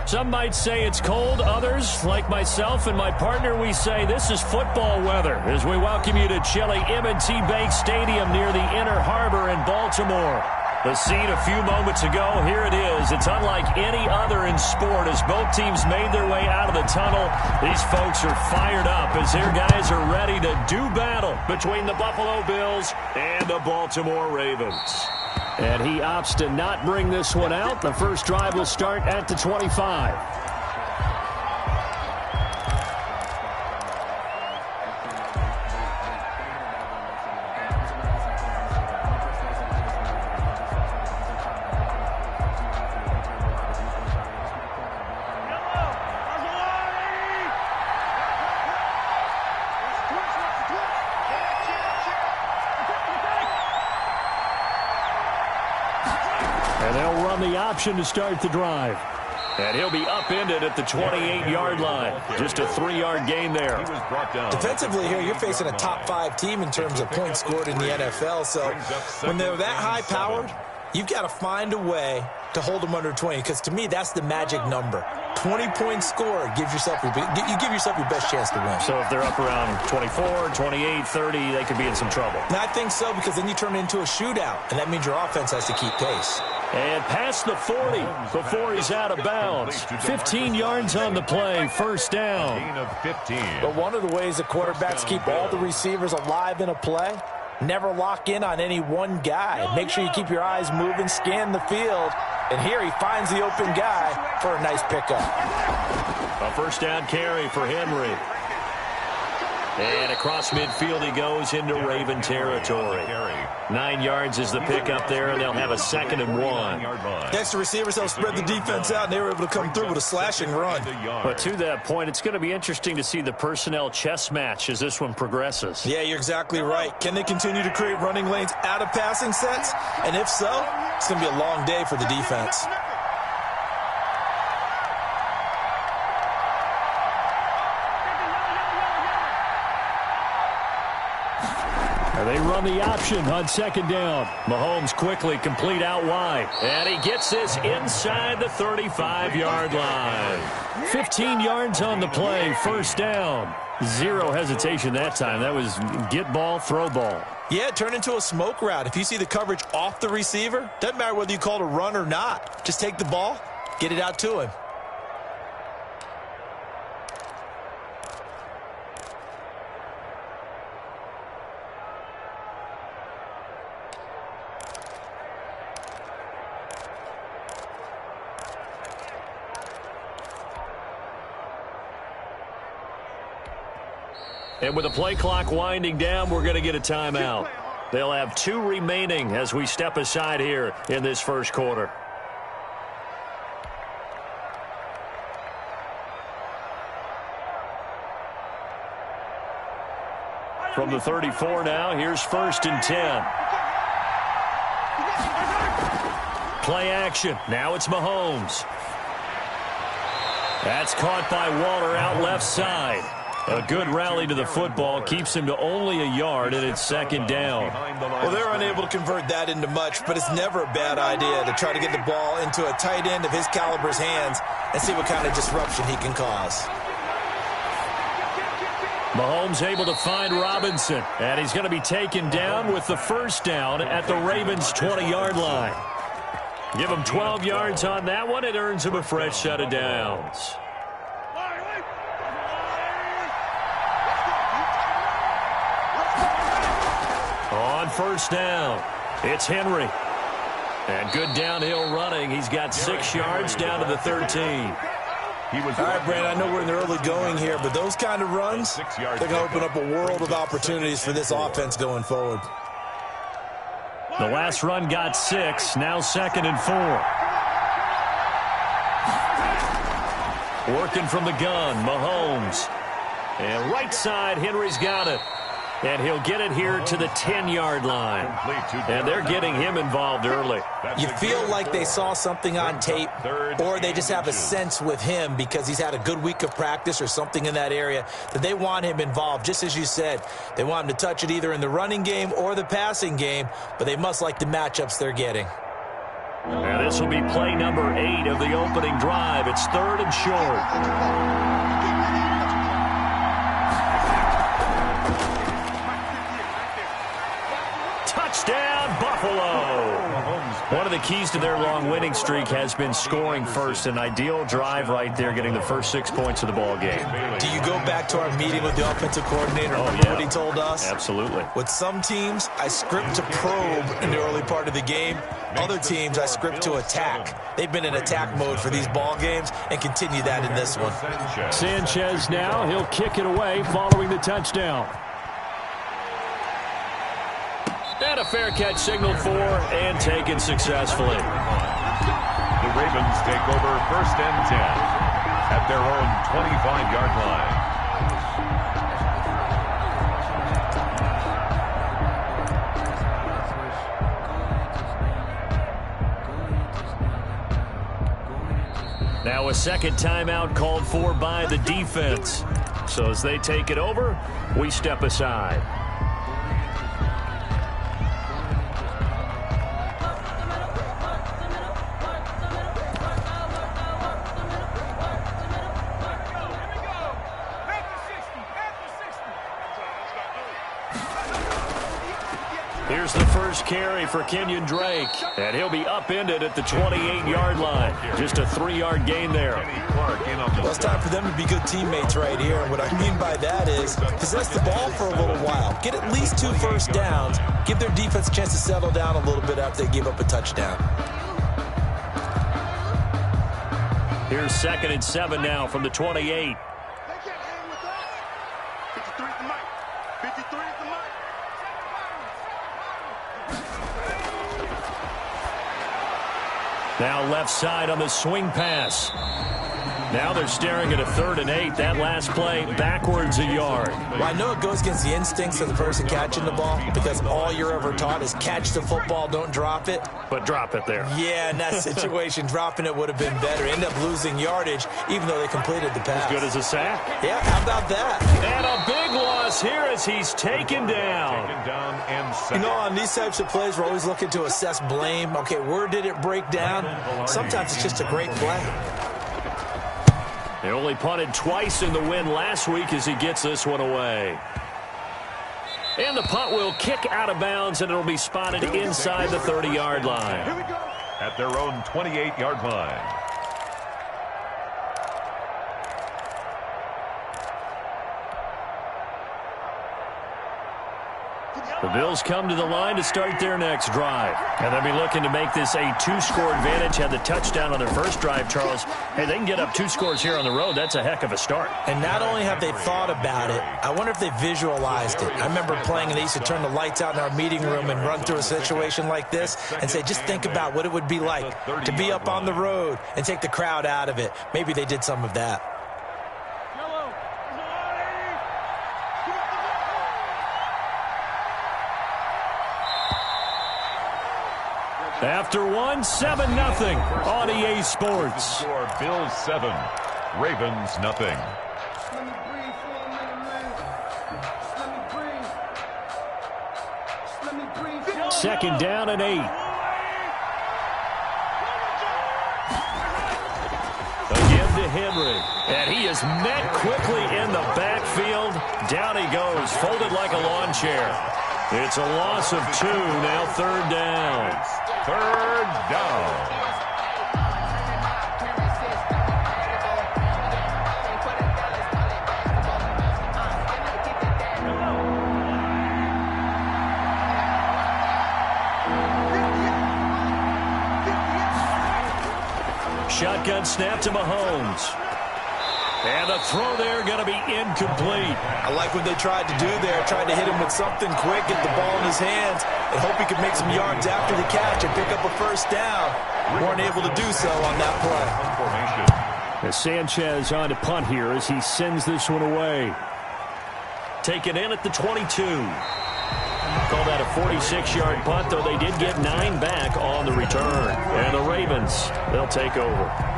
Some might say it's cold. Others, like myself and my partner, we say this is football weather as we welcome you to chilly M&T Bank Stadium near the Inner Harbor in Baltimore. The scene a few moments ago, here it is. It's unlike any other in sport as both teams made their way out of the tunnel. These folks are fired up as their guys are ready to do battle between the Buffalo Bills and the Baltimore Ravens. And he opts to not bring this one out. The first drive will start at the 25. To start the drive. And he'll be upended at the 28-yard line. Just a 3-yard gain there. Defensively here, you're facing a top-5 team in terms of points scored in the NFL. So when they're that high-powered, you've got to find a way to hold them under 20. Because to me, that's the magic number. 20 points scored gives yourself you give yourself your best chance to win. So if they're up around 24, 28, 30, they could be in some trouble. And I think so, because then you turn it into a shootout, and that means your offense has to keep pace. And past the 40 before he's out of bounds. 15 yards on the play, first down. But one of the ways the quarterbacks keep all the receivers alive in a play, never lock in on any one guy. Make sure you keep your eyes moving, scan the field. And here he finds the open guy for a nice pickup. A first down carry for Henry. And across midfield he goes into Raven territory. 9 yards is the pickup there, and they'll have a 2nd and 1. Next to receivers, they'll spread the defense out, and they were able to come through with a slashing run. But to that point, it's going to be interesting to see the personnel chess match as this one progresses. Yeah, you're exactly right. Can they continue to create running lanes out of passing sets? And if so, it's going to be a long day for the defense. They run the option on 2nd down. Mahomes quickly complete out wide. And he gets this inside the 35-yard line. 15 yards on the play, first down. Zero hesitation that time. That was get ball, throw ball. Yeah, it turned into a smoke route. If you see the coverage off the receiver, doesn't matter whether you call it a run or not. Just take the ball, get it out to him. And with the play clock winding down, we're going to get a timeout. They'll have 2 remaining as we step aside here in this first quarter. From the 34 now, here's 1st and 10. Play action. Now it's Mahomes. That's caught by Waller out left side. A good rally to the football keeps him to only a yard, and it's 2nd down. Well, they're unable to convert that into much, but it's never a bad idea to try to get the ball into a tight end of his caliber's hands and see what kind of disruption he can cause. Mahomes able to find Robinson, and he's going to be taken down with the first down at the Ravens' 20-yard line. Give him 12 yards on that one. It earns him a fresh set of downs. On first down, it's Henry. And good downhill running. He's got 6 yards down to the 13. All right, Brandon, I know we're in the early going here, but those kind of runs, they're going to open up a world of opportunities for this offense going forward. The last run got 6, now 2nd and 4. Working from the gun, Mahomes. And right side, Henry's got it. And he'll get it here to the 10-yard line. And they're getting him involved early. You feel like they saw something on tape, or they just have a sense with him because he's had a good week of practice or something in that area that they want him involved. Just as you said, they want him to touch it either in the running game or the passing game, but they must like the matchups they're getting. And this will be play number 8 of the opening drive. It's 3rd and short. Touchdown, Buffalo. One of the keys to their long winning streak has been scoring first. An ideal drive right there, getting the first 6 points of the ball game. Do you go back to our meeting with the offensive coordinator? Remember what he told us? Absolutely. With some teams, I script to probe in the early part of the game. Other teams, I script to attack. They've been in attack mode for these ball games and continue that in this one. Sanchez now, he'll kick it away following the touchdown. And a fair catch signaled for and taken successfully. The Ravens take over 1st and 10 at their own 25-yard line. Now a second timeout called for by the defense. So as they take it over, we step aside. Here's the first carry for Kenyon Drake, and he'll be upended at the 28-yard line. Just a 3-yard gain there. Well, it's time for them to be good teammates right here. And what I mean by that is possess the ball for a little while. Get at least 2 first downs. Give their defense a chance to settle down a little bit after they give up a touchdown. Here's 2nd and 7 now from the 28. Now left side on the swing pass. Now they're staring at a 3rd and 8. That last play backwards a yard. Well, I know it goes against the instincts of the person catching the ball because all you're ever taught is catch the football, don't drop it. But drop it there. Yeah, in that situation, dropping it would have been better. End up losing yardage even though they completed the pass. As good as a sack. Yeah, how about that? And a big loss here as he's taken down. You know, on these types of plays, we're always looking to assess blame. Okay, where did it break down? Sometimes it's just a great play. They only punted twice in the win last week as he gets this one away. And the punt will kick out of bounds, and it'll be spotted inside the 30-yard line. At their own 28-yard line. The Bills come to the line to start their next drive. And they'll be looking to make this a 2-score advantage. Had the touchdown on their first drive, Charles. Hey, they can get up 2 scores here on the road. That's a heck of a start. And not only have they thought about it, I wonder if they visualized it. I remember playing, and they used to turn the lights out in our meeting room and run through a situation like this and say, just think about what it would be like to be up on the road and take the crowd out of it. Maybe they did some of that. After 1, 7-0 on EA Sports. Score Bills 7, Ravens nothing. Second down and 8. Again to Henry. And he is met quickly in the backfield. Down he goes, folded like a lawn chair. It's a loss of 2, now 3rd down. 3rd down. Shotgun snap to Mahomes. And the throw there going to be incomplete. I like what they tried to do there. Tried to hit him with something quick, get the ball in his hands, and hope he could make some yards after the catch and pick up a first down. Weren't able to do so on that play. As Sanchez on to punt here as he sends this one away. Taken in at the 22. Call that a 46-yard punt, though they did get 9 back on the return. And the Ravens, they'll take over.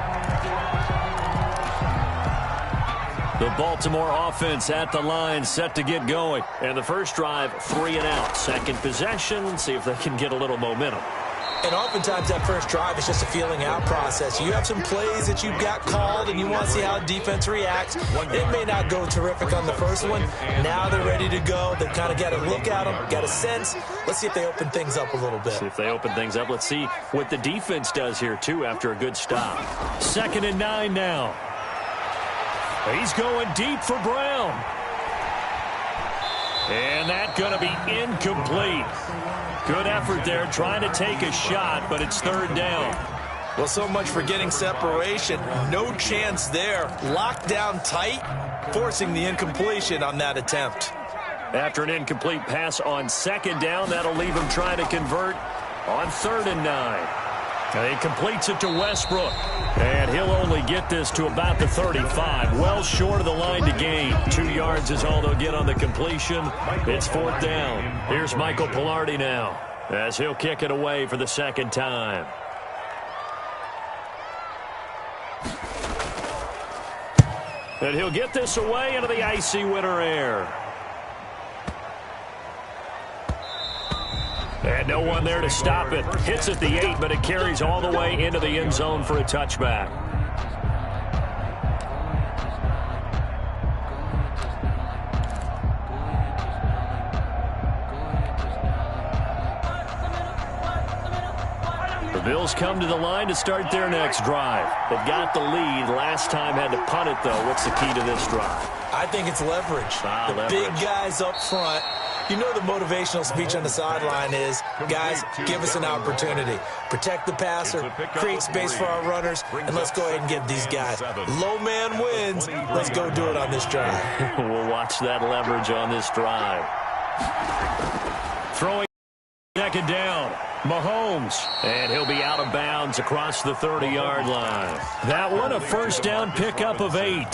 The Baltimore offense at the line, set to get going. And the first drive, 3 and out. Second possession, see if they can get a little momentum. And oftentimes that first drive is just a feeling out process. You have some plays that you've got called and you want to see how defense reacts. It may not go terrific on the first one. Now they're ready to go. They've kind of got a look at them, got a sense. Let's see if they open things up a little bit. See if they open things up. Let's see what the defense does here, too, after a good stop. 2nd and 9 now. He's going deep for Brown. And that's going to be incomplete. Good effort there, trying to take a shot, but it's 3rd down. Well, so much for getting separation. No chance there. Locked down tight, forcing the incompletion on that attempt. After an incomplete pass on 2nd down, that'll leave him trying to convert on 3rd and 9. He completes it to Westbrook. And he'll only get this to about the 35. Well short of the line to gain. 2 yards is all they'll get on the completion. It's 4th down. Here's Michael Pilardi now as he'll kick it away for the 2nd time. And he'll get this away into the icy winter air. And no one there to stop it. Hits at the 8, but it carries all the way into the end zone for a touchback. The Bills come to the line to start their next drive. They've got the lead. Last time had to punt it, though. What's the key to this drive? I think it's leverage. The big guys up front. You know the motivational speech on the sideline is, guys, give us an opportunity. Protect the passer, create space for our runners, and let's go ahead and get these guys. Low man wins. Let's go do it on this drive. We'll watch that leverage on this drive. Throwing 2nd down. Mahomes, and he'll be out of bounds across the 30-yard line. That one a 1st down pickup of 8.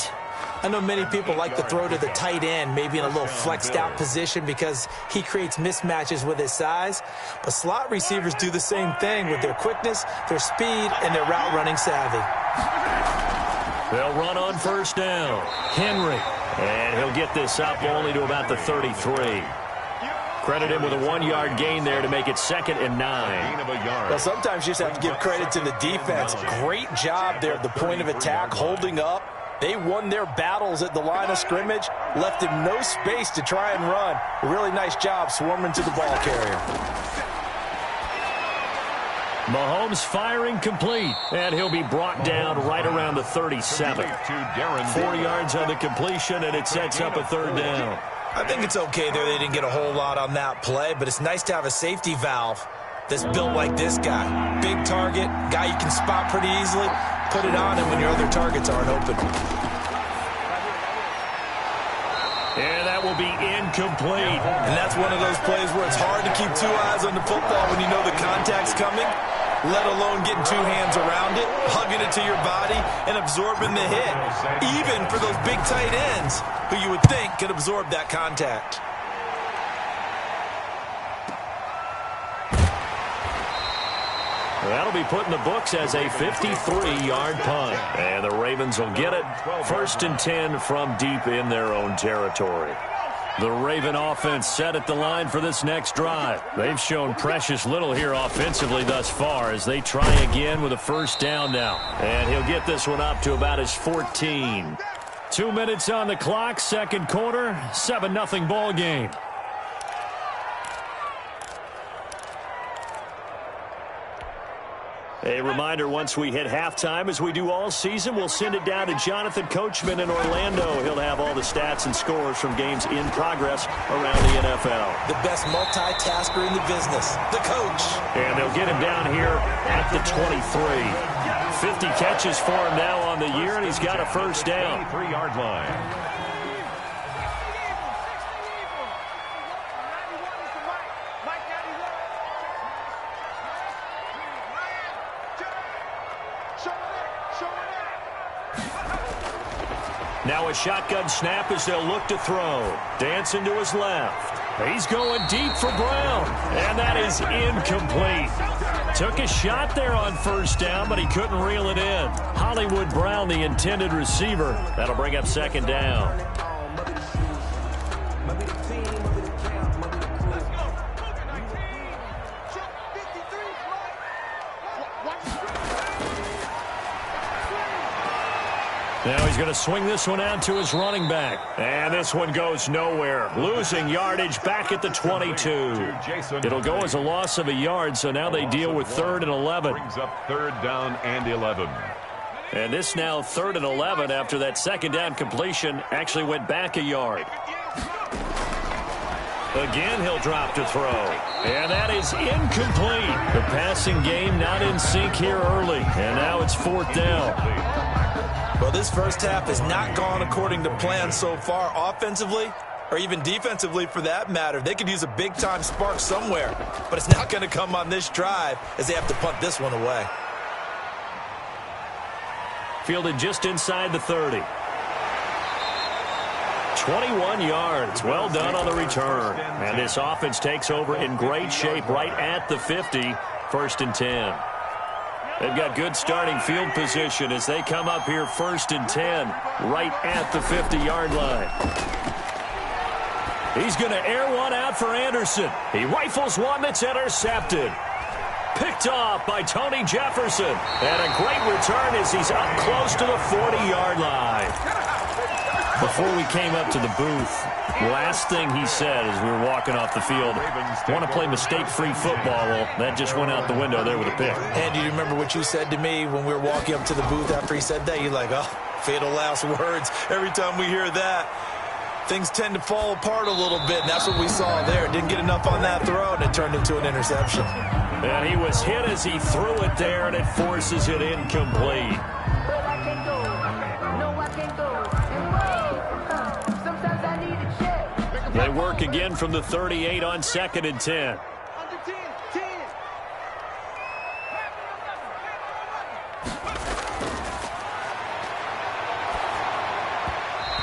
I know many people like to throw to the tight end, maybe in a little flexed out position because he creates mismatches with his size. But slot receivers do the same thing with their quickness, their speed, and their route running savvy. They'll run on 1st down. Henry, and he'll get this up only to about the 33. Credit him with a 1-yard gain there to make it 2nd and 9. Well, sometimes you just have to give credit to the defense. Great job there at the point of attack, holding up. They won their battles at the line of scrimmage, left him no space to try and run. A really nice job swarming to the ball carrier. Mahomes firing complete, and he'll be brought down right around the 37. 4 yards on the completion, and it sets up a 3rd down. I think it's okay there. They didn't get a whole lot on that play, but it's nice to have a safety valve that's built like this guy. Big target, guy you can spot pretty easily. Put it on him when your other targets aren't open. And that will be incomplete. And that's one of those plays where it's hard to keep 2 eyes on the football when you know the contact's coming, let alone getting 2 hands around it, hugging it to your body, and absorbing the hit. Even for those big tight ends who you would think could absorb that contact. That'll be put in the books as a 53-yard punt. And the Ravens will get it. 1st and 10 from deep in their own territory. The Raven offense set at the line for this next drive. They've shown precious little here offensively thus far as they try again with a 1st down now. And he'll get this one up to about his 14. 2 minutes on the clock, 2nd quarter, 7-0 ball game. A reminder, once we hit halftime, as we do all season, we'll send it down to Jonathan Coachman in Orlando. He'll have all the stats and scores from games in progress around the NFL. The best multitasker in the business, the coach. And they'll get him down here at the 23. 50 catches for him now on the year, and he's got a 1st down. 3-yard line. Now a shotgun snap as they'll look to throw. Dancing to his left. He's going deep for Brown. And that is incomplete. Took a shot there on 1st down, but he couldn't reel it in. Hollywood Brown, the intended receiver. That'll bring up 2nd down. Now he's going to swing this one out to his running back. And this one goes nowhere. Losing yardage back at the 22. It'll go as a loss of a yard, so now they deal with 3rd and 11. Brings up 3rd down and 11. And this now 3rd and 11 after that 2nd down completion actually went back a yard. Again, he'll drop to throw. And that is incomplete. The passing game not in sync here early. And now it's 4th down. Well, this first half has not gone according to plan so far offensively or even defensively for that matter. They could use a big-time spark somewhere, but it's not going to come on this drive as they have to punt this one away. Fielded just inside the 30. 21 yards. Well done on the return. And this offense takes over in great shape right at the 50. 1st and 10. They've got good starting field position as they come up here 1st and 10 right at the 50-yard line. He's going to air one out for Anderson. He rifles one that's intercepted. Picked off by Tony Jefferson. And a great return as he's up close to the 40-yard line. Before we came up to the booth, last thing he said as we were walking off the field, want to play mistake-free football. Well, that just went out the window there with a pick. And do you remember what you said to me when we were walking up to the booth after he said that? You're like, oh, fatal last words. Every time we hear that, things tend to fall apart a little bit, and that's what we saw there. Didn't get enough on that throw, and it turned into an interception. And he was hit as he threw it there, and it forces it incomplete. They work again from the 38 on 2nd and 10.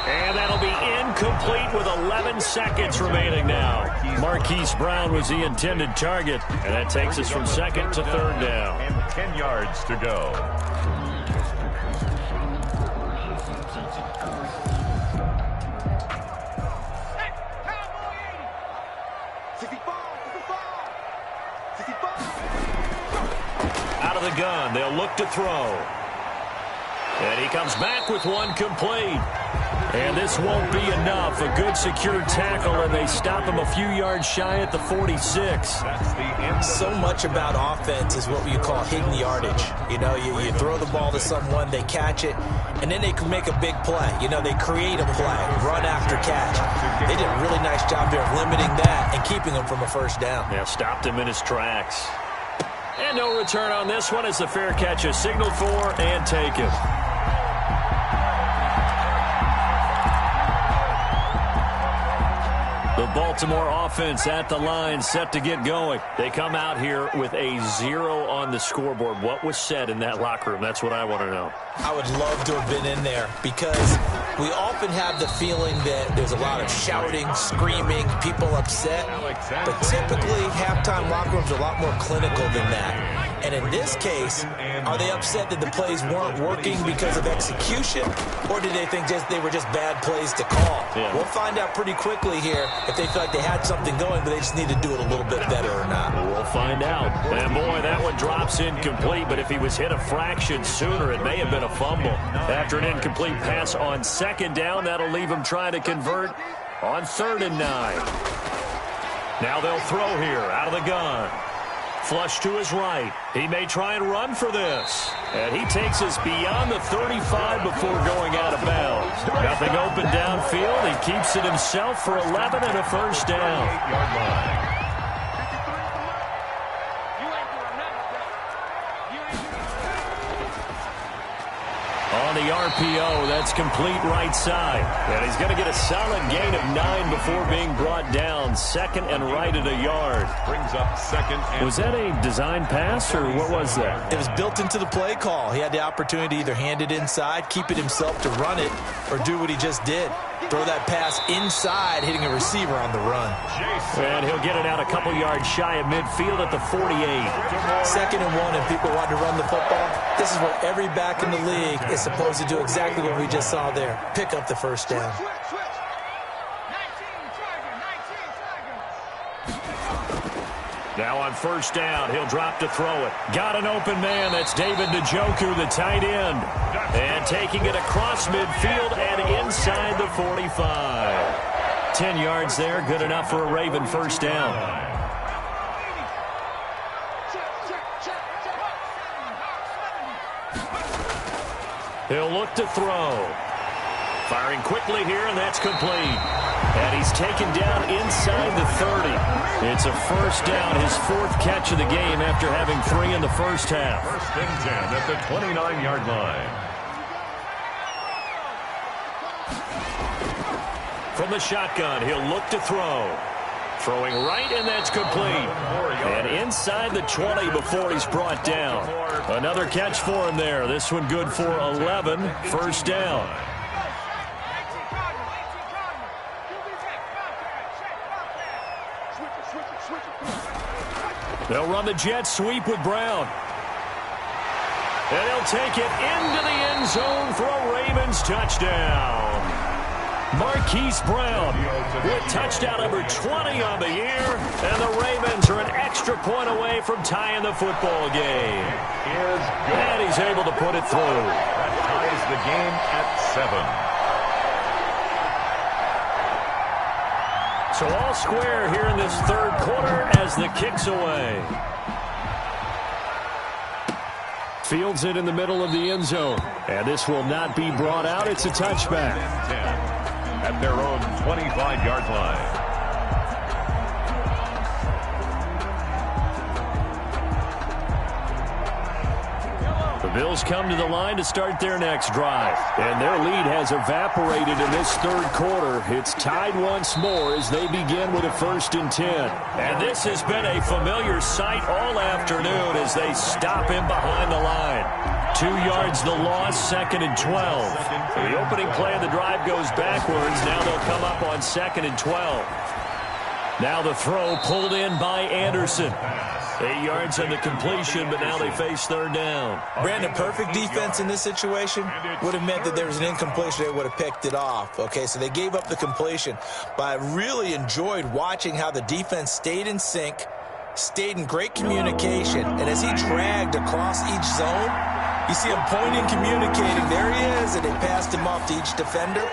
And that'll be incomplete with 11 seconds remaining now. Marquise Brown was the intended target, and that takes us from 2nd to 3rd down. And 10 yards to go. Out of the gun, they'll look to throw. And he comes back with one complete. And this won't be enough. A good secure tackle, and they stop him a few yards shy at the 46. So much about offense is what you call hidden yardage. You know, you throw the ball to someone, they catch it, and then they can make a big play. You know, they create a play, run after catch. They did a really nice job there of limiting that and keeping him from a 1st down. Yeah, stopped him in his tracks. And no return on this one as the fair catch is signaled for and taken. The Baltimore offense at the line, set to get going. They come out here with a 0 on the scoreboard. What was said in that locker room? That's what I want to know. I would love to have been in there because we often have the feeling that there's a lot of shouting, screaming, people upset. But typically, halftime locker rooms are a lot more clinical than that. And in this case, are they upset that the plays weren't working because of execution? Or did they think they were just bad plays to call? Yeah. We'll find out pretty quickly here if they feel like they had something going, but they just need to do it a little bit better or not. We'll find out. And boy, that one drops incomplete, but if he was hit a fraction sooner, it may have been a fumble. After an incomplete pass on 2nd down, that'll leave him trying to convert on 3rd and 9. Now they'll throw here out of the gun. Flush to his right. He may try and run for this. And he takes us beyond the 35 before going out of bounds. Nothing open downfield. He keeps it himself for 11 and a 1st down. 8-yard line. On the RPO, that's complete right side. And he's going to get a solid gain of 9 before being brought down. 2nd and right at a yard. Brings up 2nd and... Was that a design pass, or what was that? It was built into the play call. He had the opportunity to either hand it inside, keep it himself to run it, or do what he just did. Throw that pass inside, hitting a receiver on the run. And he'll get it out a couple yards shy of midfield at the 48. 2nd and 1, and people want to run the football. This is where every back in the league is supposed to do exactly what we just saw there. Pick up the 1st down. Now on first down, he'll drop to throw it. Got an open man. That's David Njoku, the tight end. And taking it across midfield and inside the 45. 10 yards there, good enough for a Raven first down. He'll look to throw. Firing quickly here, and that's complete. And he's taken down inside the 30. It's a first down, his fourth catch of the game after having 3 in the first half. First and 10 at the 29-yard line. From the shotgun, he'll look to throw. Throwing right, and that's complete. And inside the 20 before he's brought down. Another catch for him there. This one good for 11. First down. They'll run the jet sweep with Brown. And he'll take it into the end zone for a Ravens touchdown. Marquise Brown with touchdown number 20 on the year. And the Ravens are an extra point away from tying the football game. And he's able to put it through. That ties the game at 7. So all square here in this third quarter as the kick's away. Fields it in the middle of the end zone. And this will not be brought out. It's a touchback. 10 at their own 25-yard line. The Bills come to the line to start their next drive. And their lead has evaporated in this third quarter. It's tied once more as they begin with a 1st and 10. And this has been a familiar sight all afternoon as they stop him behind the line. 2 yards the loss, 2nd and 12. The opening play of the drive goes backwards. Now they'll come up on 2nd and 12. Now the throw pulled in by Anderson. 8 yards on the completion, but now they face third down. Brandon, perfect defense in this situation would have meant that there was an incompletion. They would have picked it off. Okay, so they gave up the completion. But I really enjoyed watching how the defense stayed in sync, stayed in great communication, and as he dragged across each zone, you see him pointing, communicating. There he is, and they passed him off to each defender.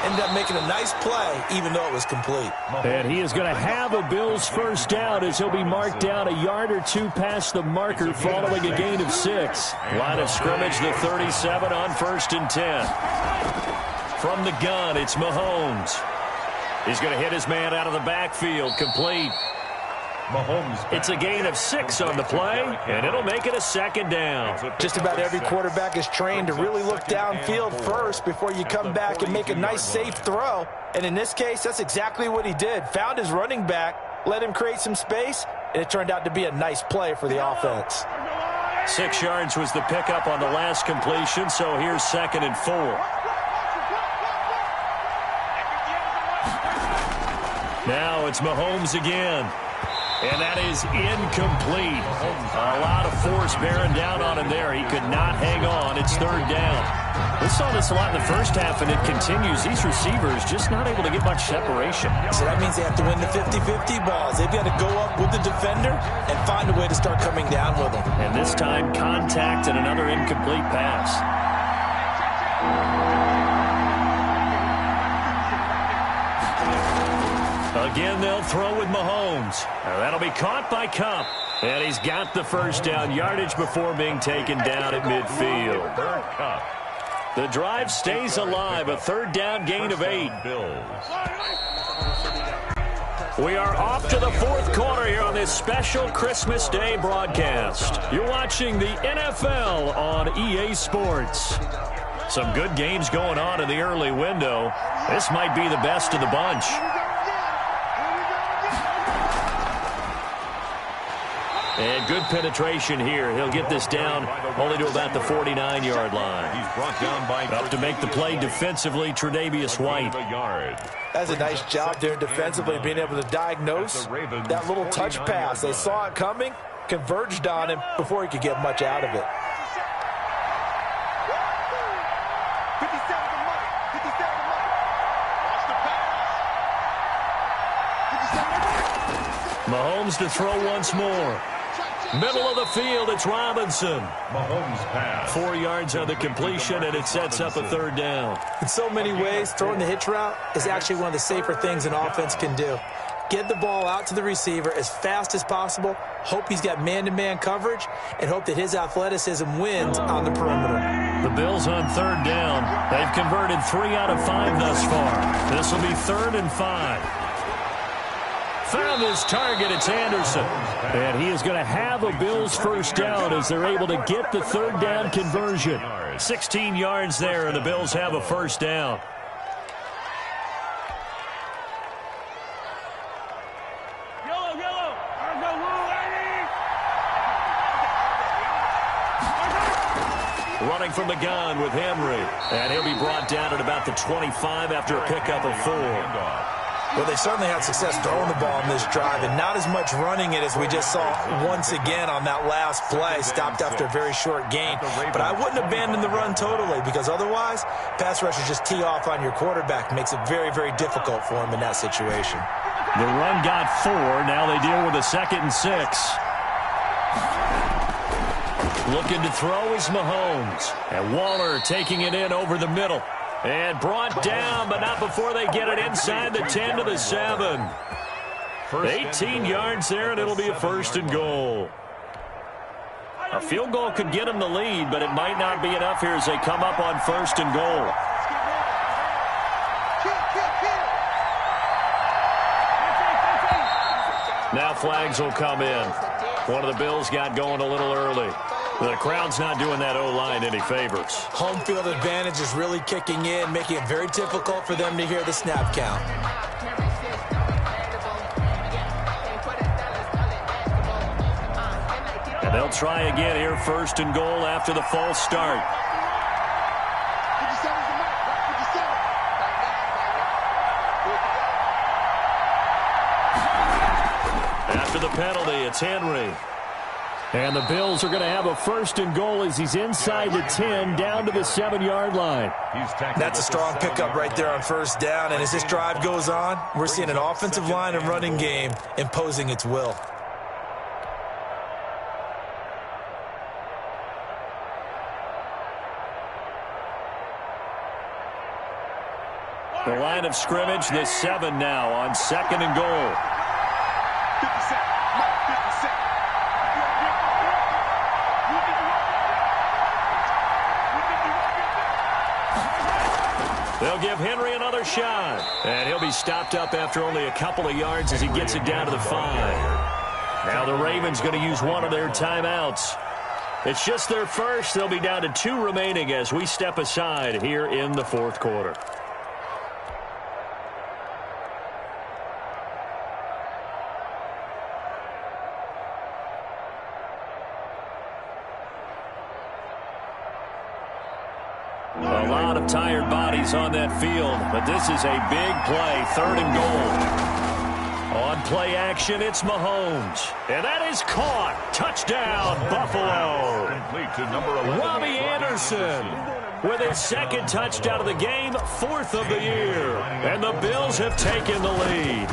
Ended up making a nice play, even though it was complete. And he is going to have a Bills first down as he'll be marked down a yard or two past the marker following a gain of 6. Line of scrimmage, the 37 on 1st and 10. From the gun, it's Mahomes. He's going to hit his man out of the backfield, complete. Mahomes. It's a gain of 6 on the play, and it'll make it a 2nd down. Just about every quarterback is trained to really look downfield first before you come back and make a nice, safe throw. And in this case, that's exactly what he did. Found his running back, let him create some space, and it turned out to be a nice play for the offense. 6 yards was the pickup on the last completion, so here's 2nd and 4. Now it's Mahomes again. And that is incomplete. A lot of force bearing down on him there. He could not hang on. It's third down. We saw this a lot in the first half, and it continues. These receivers just not able to get much separation. So that means they have to win the 50-50 balls. They've got to go up with the defender and find a way to start coming down with them. And this time, contact and another incomplete pass. Again, they'll throw with Mahomes. That'll be caught by Kupp. And he's got the first down yardage before being taken down at midfield. The drive stays alive. A third down gain of 8. We are off to the fourth quarter here on this special Christmas Day broadcast. You're watching the NFL on EA Sports. Some good games going on in the early window. This might be the best of the bunch. And good penetration here. He'll get this down only to about the 49-yard line. He's brought down by up to make the play defensively, Tre'Davious White. That's a nice job there defensively, being able to diagnose that little touch pass. They saw it coming, converged on him before he could get much out of it. Mahomes to throw once more. Middle of the field, it's Robinson. Mahomes pass. 4 yards on the completion, and it sets up a third down. In so many ways, throwing the hitch route is actually one of the safer things an offense can do. Get the ball out to the receiver as fast as possible, hope he's got man-to-man coverage, and hope that his athleticism wins on the perimeter. The Bills on third down. They've converted 3 out of 5 thus far. This will be 3rd and 5. Found his target, it's Anderson. And he is going to have a Bills first down as they're able to get the third down conversion. 16 yards there, and the Bills have a first down. Running from the gun with Henry. And he'll be brought down at about the 25 after a pickup of 4. Well, they certainly had success throwing the ball in this drive, and not as much running it as we just saw once again on that last play, stopped after a very short gain. But I wouldn't abandon the run totally, because otherwise, pass rushers just tee off on your quarterback. Makes it very, very difficult for him in that situation. The run got 4. Now they deal with a 2nd and 6. Looking to throw is Mahomes. And Waller taking it in over the middle. And brought down, but not before they get it inside the 10 to the 7. 18 yards there, and it'll be a 1st and goal. A field goal could get them the lead, but it might not be enough here as they come up on 1st and goal. Now flags will come in. One of the Bills got going a little early. The crowd's not doing that O-line any favors. Home field advantage is really kicking in, making it very difficult for them to hear the snap count. And they'll try again here, 1st and goal after the false start. After the penalty, it's Henry. And the Bills are going to have a 1st and goal as he's inside the 10, down to the 7-yard line. That's a strong pickup right there on 1st down. And as this drive goes on, we're seeing an offensive line and running game imposing its will. The line of scrimmage, the 7 now on 2nd and goal. They'll give Henry another shot. And he'll be stopped up after only a couple of yards as he gets it down to the 5. Now the Ravens going to use one of their timeouts. It's just their first. They'll be down to 2 remaining as we step aside here in the 4th quarter. A lot of tired bodies on that field, but this is a big play, 3rd and goal. On play action, it's Mahomes. And that is caught. Touchdown, Buffalo. Complete to number 11. Robbie Anderson with his 2nd touchdown of the game, 4th of the year. And the Bills have taken the lead.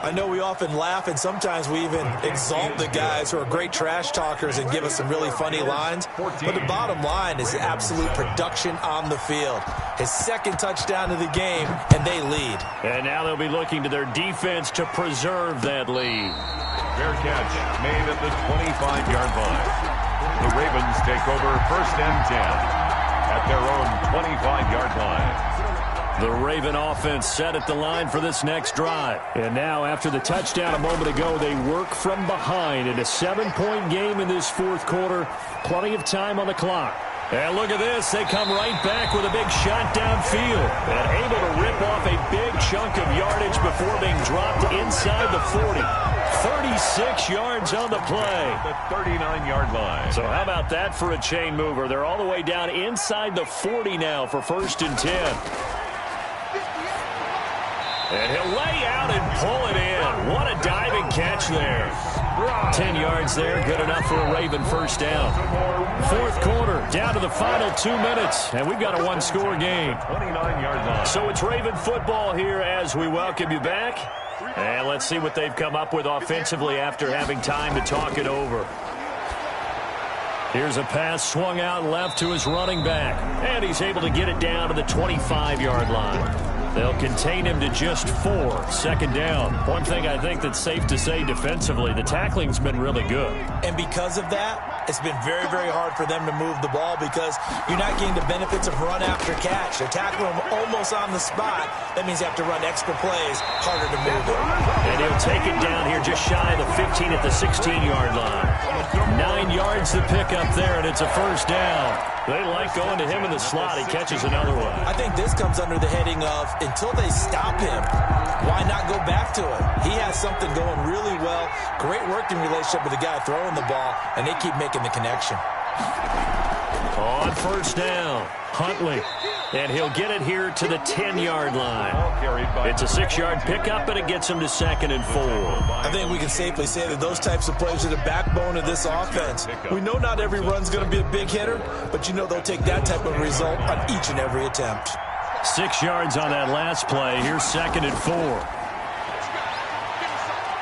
I know we often laugh, and sometimes we even exalt the guys who are great trash talkers and give us some really funny lines. But the bottom line is absolute production on the field. His 2nd touchdown of the game, and they lead. And now they'll be looking to their defense to preserve that lead. Fair catch made at the 25-yard line. The Ravens take over 1st and 10 at their own 25-yard line. The Raven offense set at the line for this next drive. And now, after the touchdown a moment ago, they work from behind in a 7-point game in this 4th quarter. Plenty of time on the clock. And look at this. They come right back with a big shot downfield. And able to rip off a big chunk of yardage before being dropped inside the 40. 36 yards on the play. The 39-yard line. So how about that for a chain mover? They're all the way down inside the 40 now for 1st and 10. And he'll lay out and pull it in. What a diving catch there. 10 yards there, good enough for a Raven first down. 4th quarter, down to the final 2 minutes, and we've got a 1-score game. 29-yard line. So it's Raven football here as we welcome you back. And let's see what they've come up with offensively after having time to talk it over. Here's a pass swung out left to his running back. And he's able to get it down to the 25-yard line. They'll contain him to just 4. Second down. One thing I think that's safe to say defensively, the tackling's been really good. And because of that, it's been very, very hard for them to move the ball because you're not getting the benefits of run after catch. They're tackling him almost on the spot. That means you have to run extra plays, harder to move it. And he'll take it down here just shy of the 15 at the 16-yard line. 9 yards to pick up there, and it's a first down. They like going to him in the slot. He catches another one. I think this comes under the heading of until they stop him, why not go back to it? He has something going really well. Great working relationship with the guy throwing the ball, and they keep making the connection. On first down, Huntley. And he'll get it here to the 10-yard line. It's a 6-yard pickup, and it gets him to 2nd and 4. I think we can safely say that those types of plays are the backbone of this offense. We know not every run's going to be a big hitter, but you know they'll take that type of result on each and every attempt. 6 yards on that last play. Here's 2nd and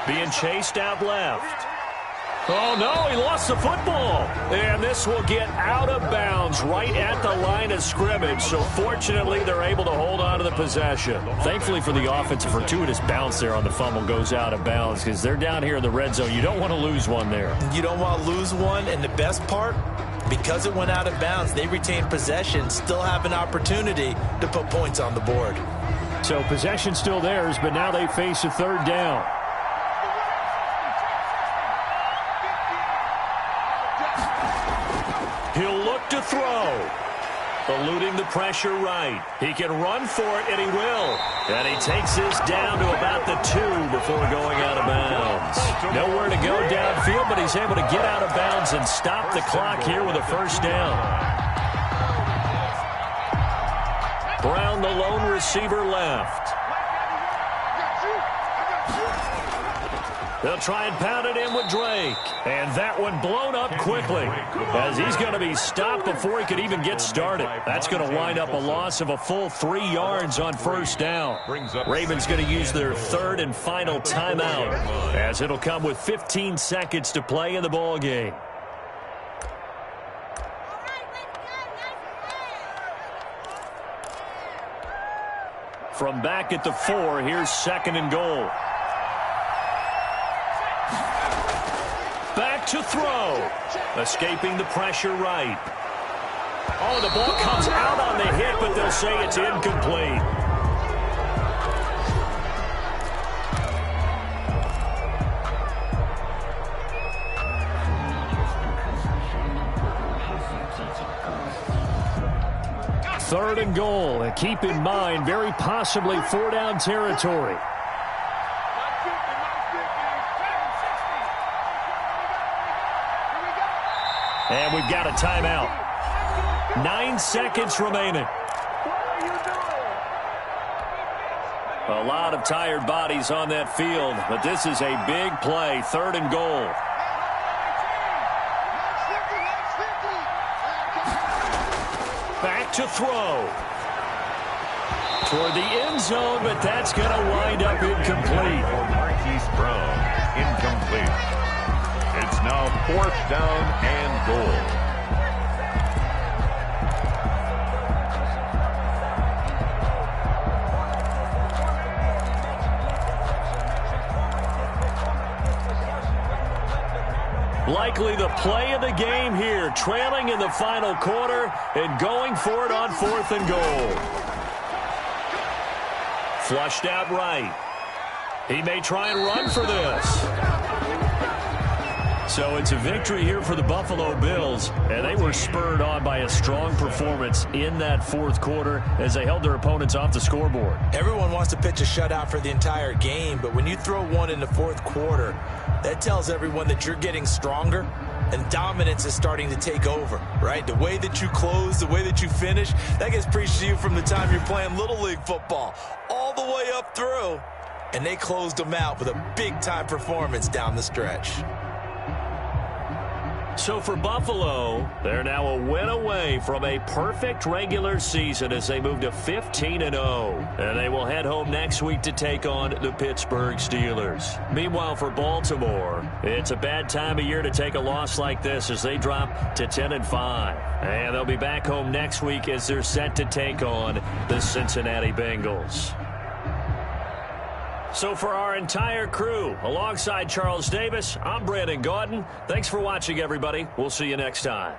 4. Being chased out left. Oh, no, he lost the football. And this will get out of bounds right at the line of scrimmage. So, fortunately, they're able to hold on to the possession. Thankfully for the offense, a fortuitous bounce there on the fumble goes out of bounds because they're down here in the red zone. You don't want to lose one there. You don't want to lose one, and the best part, because it went out of bounds, they retain possession, still have an opportunity to put points on the board. So, possession still theirs, but now they face a third down. He'll look to throw. Eluding the pressure right. He can run for it, and he will. And he takes this down to about the 2 before going out of bounds. Nowhere to go downfield, but he's able to get out of bounds and stop the clock here with a first down. Brown, the lone receiver, left. They'll try and pound it in with Drake. And that one blown up quickly as he's going to be stopped before he could even get started. That's going to wind up a loss of a full 3 yards on first down. Ravens going to use their third and final timeout as it'll come with 15 seconds to play in the ball game. From back at the 4, here's 2nd and goal. Back to throw. Escaping the pressure right. Oh, the ball comes out on the hit, but they'll say it's incomplete. Third and goal. And keep in mind, very possibly 4-down territory. And we've got a timeout. 9 seconds remaining. A lot of tired bodies on that field, but this is a big play. 3rd and goal. Back to throw. Toward the end zone, but that's going to wind up incomplete. Marquise Brown, incomplete. It's now 4th down and goal. Likely the play of the game here, trailing in the final quarter and going for it on 4th and goal. Flushed out right. He may try and run for this. So it's a victory here for the Buffalo Bills, and they were spurred on by a strong performance in that 4th quarter as they held their opponents off the scoreboard. Everyone wants to pitch a shutout for the entire game, but when you throw one in the 4th quarter, that tells everyone that you're getting stronger and dominance is starting to take over, right? The way that you close, the way that you finish, that gets preached to you from the time you're playing Little League football all the way up through, and they closed them out with a big-time performance down the stretch. So for Buffalo, they're now a win away from a perfect regular season as they move to 15-0. And they will head home next week to take on the Pittsburgh Steelers. Meanwhile, for Baltimore, it's a bad time of year to take a loss like this as they drop to 10-5. And they'll be back home next week as they're set to take on the Cincinnati Bengals. So for our entire crew, alongside Charles Davis, I'm Brandon Gaudin. Thanks for watching, everybody. We'll see you next time.